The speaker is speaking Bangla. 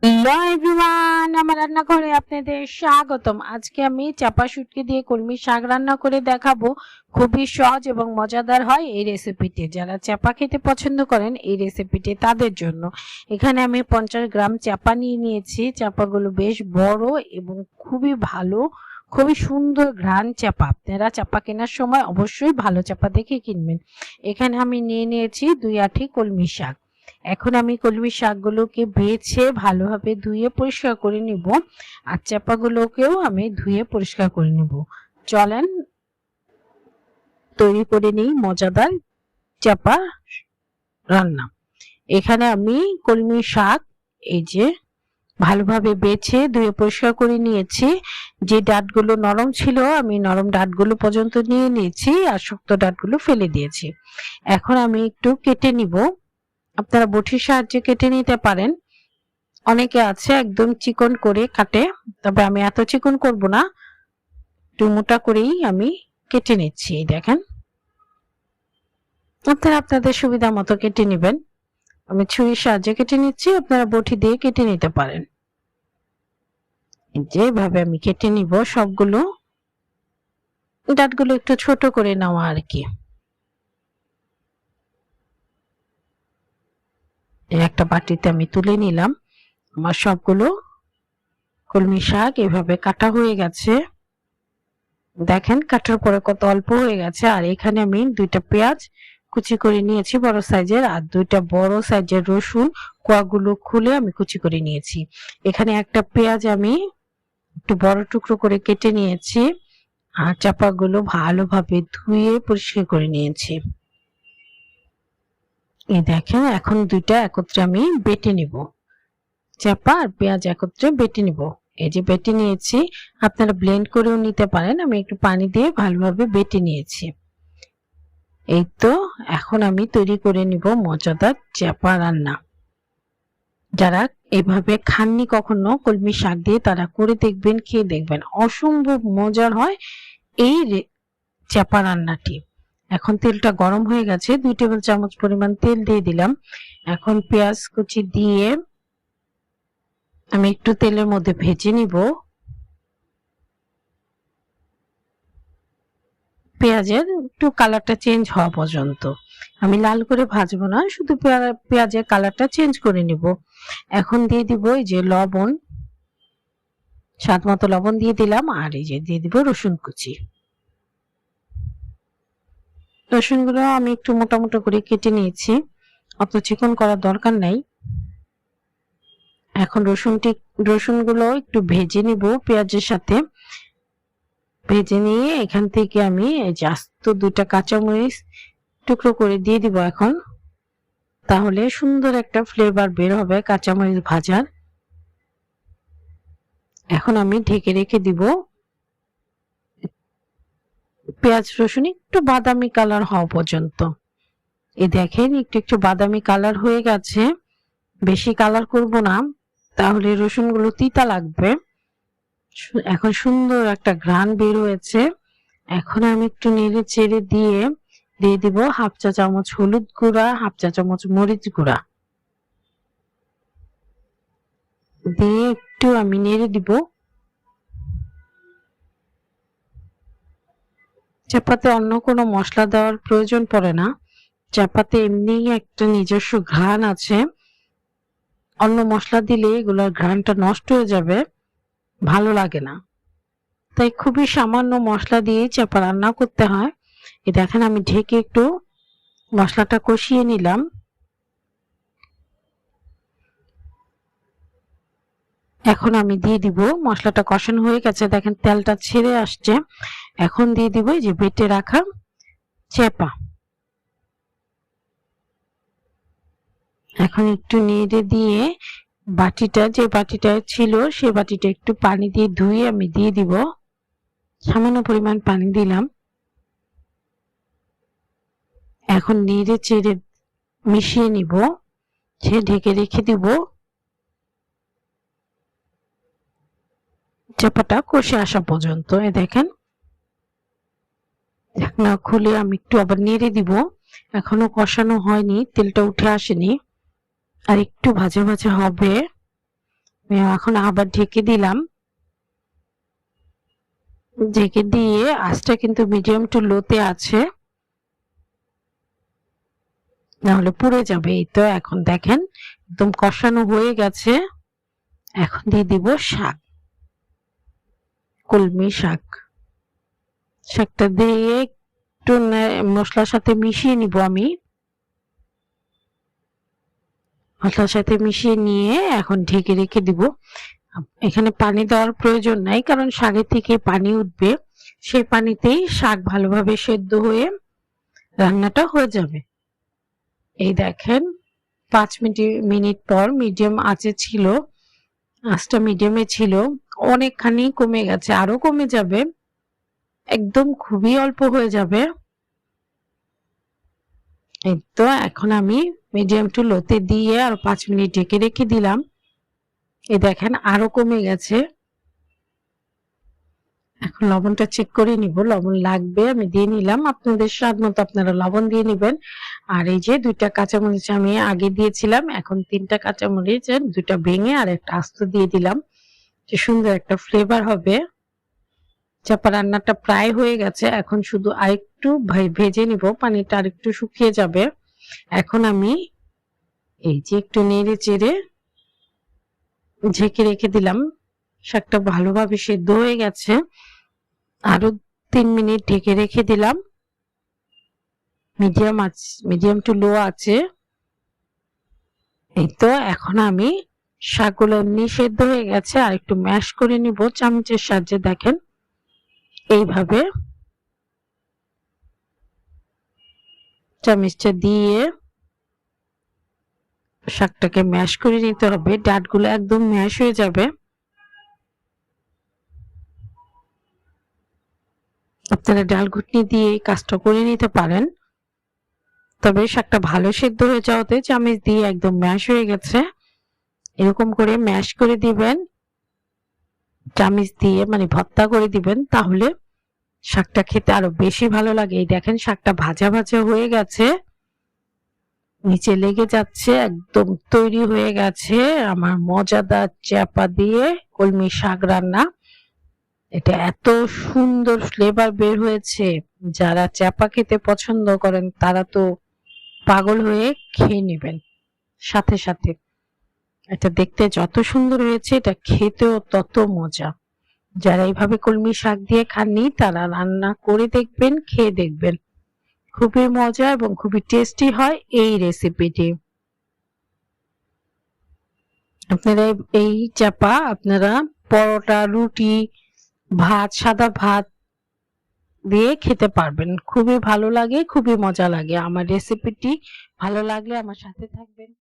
হ্যালো এভরিওয়ান, আমার রান্নাঘরে আপনাদের স্বাগতম। আজকে আমি চাপা শুটকি দিয়ে কলমি শাক রান্না করে দেখাবো। খুবই সহজ এবং মজাদার হয় এই রেসিপিটি। যারা চাপা খেতে পছন্দ করেন এই রেসিপিটি তাদের জন্য। এখানে আমি 50 গ্রাম চাপা নিয়ে নিয়েছি। চাপাগুলো বেশ বড় এবং খুবই ভালো, খুবই সুন্দর ঘ্রাণ চাপা। আপনারা চাপা কেনার সময় অবশ্যই ভালো চাপা দেখে কিনবেন। এখানে আমি নিয়ে নিয়েছি 2 আঁটি কলমি শাক। এখন আমি কলমি শাকগুলোকে বেছে ভালোভাবে ধুয়ে পরিষ্কার করে নিব, আর চাপাগুলোকেও আমি ধুয়ে পরিষ্কার করে নিব। চলেন তৈরি করে নিই মজাদার চাপা রান্না। এখানে আমি কলমি শাক এই যে ভালোভাবে বেছে ধুয়ে পরিষ্কার করে নিয়েছি। যে ডাঁটগুলো নরম ছিল আমি নরম ডাঁটগুলো পর্যন্ত নিয়ে নিয়েছি, আর শক্ত ডাঁটগুলো ফেলে দিয়েছি। এখন আমি একটু কেটে নিব। আপনারা বটির সাহায্যে কেটে নিতে পারেন। অনেকে আছে একদম চিকন করে কাটে, তবে আমি এত চিকন করব না, একটু মোটা করেই আমি কেটে নিচ্ছি। দেখেন, আপনারা আপনাদের সুবিধা মতো কেটে নেবেন। আমি ছুরির সাহায্যে কেটে নিচ্ছি, আপনারা বটি দিয়ে কেটে নিতে পারেন। যেভাবে আমি কেটে নিব সবগুলো, ডাঁটগুলো একটু ছোট করে নেওয়া আর কি। একটা বাটিতে আমি তুলে নিলাম। আমার সবগুলো কলমি শাক এভাবে কাটা হয়ে গেছে। দেখেন কাটার পরে কত অল্প হয়ে গেছে। আর এখানে আমি 2টা পেঁয়াজ কুচি করে নিয়েছি বড় সাইজের, আর 2টা বড় সাইজের রসুন কোয়াগুলো খুলে আমি কুচি করে নিয়েছি। এখানে একটা পেঁয়াজ আমি একটু বড় টুকরো করে কেটে নিয়েছি, আর চাপাগুলো ভালোভাবে ধুয়ে পরিষ্কার করে নিয়েছি। এই দেখেন, এখন 2টা একত্রে আমি বেটে নিব। চাপা আর পেঁয়াজ একত্রে বেটে নিব। এই যে বেটে নিয়েছি, আপনারা ব্লেন্ড করেও নিতে পারেন। আমি একটু পানি দিয়ে ভালোভাবে বেটে নিয়েছি। এই তো, এখন আমি তৈরি করে নিব মজাদার চাপা রান্না। যারা এভাবে খাননি কখনো কলমি শাক দিয়ে, তারা করে দেখবেন, খেয়ে দেখবেন, অসম্ভব মজার হয় এই চাপা রান্নাটি। এখন তেলটা গরম হয়ে গেছে, 2 টেবিল চামচ পরিমাণ তেল দিয়ে দিলাম। এখন পেঁয়াজ কুচি দিয়ে আমি একটু তেলের মধ্যে ভেজে নিব। পেঁয়াজের একটু কালারটা চেঞ্জ হওয়া পর্যন্ত। আমি লাল করে ভাজবো না, শুধু পেঁয়াজের কালারটা চেঞ্জ করে নিব। এখন দিয়ে দিব এই যে লবণ, স্বাদ মতো লবণ দিয়ে দিলাম। আর এই যে দিয়ে দিব রসুন কুচি। রসুনগুলো আমি একটু মোটা মোটা করে কেটে নিয়েছি, অত চিকন করার দরকার নাই। এখন রসুনগুলো একটু ভেজে নিব পেঁয়াজের সাথে। ভেজে নিয়ে এখান থেকে আমি এই যে আস্ত 2টা কাঁচামরিচ টুকরো করে দিয়ে দিব এখন। তাহলে সুন্দর একটা ফ্লেভার বের হবে কাঁচামরিচ ভাজার। এখন আমি ঢেকে রেখে দিব পেঁয়াজ রসুন একটু বাদামি কালার হওয়া পর্যন্ত। এই দেখেন একটু একটু বাদামি কালার হয়ে গেছে। বেশি কালার করব না, তাহলে রসুনগুলো তিতা লাগবে। এখন সুন্দর একটা ঘ্রাণ বের হয়েছে। এখন আমি একটু নেড়ে চেড়ে দিয়ে দিব 1/2 চা চামচ হলুদ গুঁড়া, 1/2 চা চামচ মরিচ গুঁড়া দিয়ে একটু আমি নেড়ে দিব। চাপাতে অন্য কোনো মশলা দেওয়ার প্রয়োজন পড়ে না। চাপাতে এমনি একটা নিজস্ব ঘ্রাণ আছে, অন্য মশলা দিলে এগুলোর ঘ্রাণটা নষ্ট হয়ে যাবে, ভালো লাগে না। তাই খুবই সামান্য মশলা দিয়ে চাপা রান্না করতে হয়। এই দেখেন, আমি ঢেকে একটু মশলাটা কষিয়ে নিলাম। এখন আমি দিয়ে দিব, মশলাটা কষানো হয়ে গেছে, দেখেন তেলটা ছেড়ে আসছে। এখন দিয়ে দিব এই যে বেটে রাখা চেপা। এখন একটু নেড়ে দিয়ে যে বাটিটা ছিল সেই বাটিটা একটু পানি দিয়ে ধুয়ে আমি দিয়ে দিব। সামান্য পরিমাণ পানি দিলাম। এখন নেড়ে চেড়ে মিশিয়ে নিব, সে ঢেকে রেখে দিব চাপাটা কষে আসা পর্যন্ত। এ দেখেন, ঢাকনা খুলে আমি একটু আবার নেড়ে দিব। এখনো কষানো হয়নি, তেলটা উঠে আসেনি, আর একটু ভাজা ভাজা হবে। এখন আবার ঢেকে দিলাম, ঢেকে দিয়ে আঁচটা কিন্তু মিডিয়াম টু লোতে আছে, নাহলে পুড়ে যাবে। এই তো এখন দেখেন একদম কষানো হয়ে গেছে। এখন দিয়ে দিব শাক, কলমি শাক। শাকটা দিয়ে একটু মশলার সাথে মিশিয়ে নিব আমি। মশলার সাথে মিশিয়ে নিয়ে এখন ঢেকে রেখে দিব। এখানে পানি দেওয়ার প্রয়োজন নাই, কারণ শাকের থেকে পানি উঠবে, সেই পানিতেই শাক ভালোভাবে সেদ্ধ হয়ে রান্নাটা হয়ে যাবে। এই দেখেন 5 মিনিট পর মিডিয়াম আঁচে ছিল, আঁচটা মিডিয়ামে ছিল, অনেকখানি কমে গেছে, আরো কমে যাবে, একদম খুবই অল্প হয়ে যাবে। এই তো এখন আমি মিডিয়াম টু লোতে দিয়ে আর 5 মিনিট ঢেকে রেখে দিলাম। এই দেখেন আরো কমে গেছে। এখন লবণটা চেক করে নিব, লবণ লাগবে আমি দিয়ে নিলাম, আপনাদের স্বাদ মতো আপনারা লবণ দিয়ে নেবেন। আর এই যে 2টা কাঁচামরিচ আমি আগে দিয়েছিলাম, এখন 3টা কাঁচামরিচ, 2টা ভেঙে আর একটা আস্ত দিয়ে দিলাম, যে সুন্দর একটা ফ্লেভার হবে। চাপা রান্নাটা প্রায় হয়ে গেছে, এখন শুধু আরেকটু ভেজে নিব, পানিটা আরেকটু শুকিয়ে যাবে। এখন আমি এই যে একটু নেড়ে চেড়ে ঢেকে রেখে দিলাম, শাকটা ভালোভাবে সেদ্ধ হয়ে গেছে, আরো 3 মিনিট ঢেকে রেখে দিলাম মিডিয়াম টু লো আছে। এই তো এখন আমি শাকগুলো এমনি সেদ্ধ হয়ে গেছে, আর একটু ম্যাশ করে নিব চামচের সাহায্যে। দেখেন এইভাবে চামচটা দিয়ে শাকটাকে ম্যাশ করে নিতে হবে, ডাঁটগুলো একদম ম্যাশ হয়ে যাবে। আপনারা ডাল ঘুটনি দিয়ে কাজটা করে নিতে পারেন, তবে শাকটা ভালো সেদ্ধ হয়ে যাওয়াতে চামচ দিয়ে একদম ম্যাশ হয়ে গেছে, এরকম করে ম্যাশ করে দিবেন চামচ দিয়ে, মানে ভর্তা করে দিবেন, তাহলে শাকটা খেতে আরো বেশি ভালো লাগে। এই দেখেন শাকটা ভাজা ভাজা হয়ে গেছে, নিচে লেগে যাচ্ছে, একদম তৈরি হয়ে গেছে আমার মজাদার চেপা দিয়ে কলমি শাক রান্না। এটা এত সুন্দর ফ্লেভার বের হয়েছে, যারা চেপা খেতে পছন্দ করেন তারা তো পাগল হয়ে খেয়ে নেবেন সাথে সাথে। এটা দেখতে যত সুন্দর হয়েছে, এটা খেতেও তত মজা। যারা এইভাবে কলমি শাক দিয়ে খাননি তারা রান্না করে দেখবেন, খেয়ে দেখবেন, খুবই মজা এবং খুবই টেস্টি হয় এই রেসিপিটি। আপনারা এই চাপা আপনারা পরোটা, রুটি, ভাত, সাদা ভাত দিয়ে খেতে পারবেন, খুবই ভালো লাগে, খুবই মজা লাগে। আমার রেসিপিটি ভালো লাগলে আমার সাথে থাকবেন।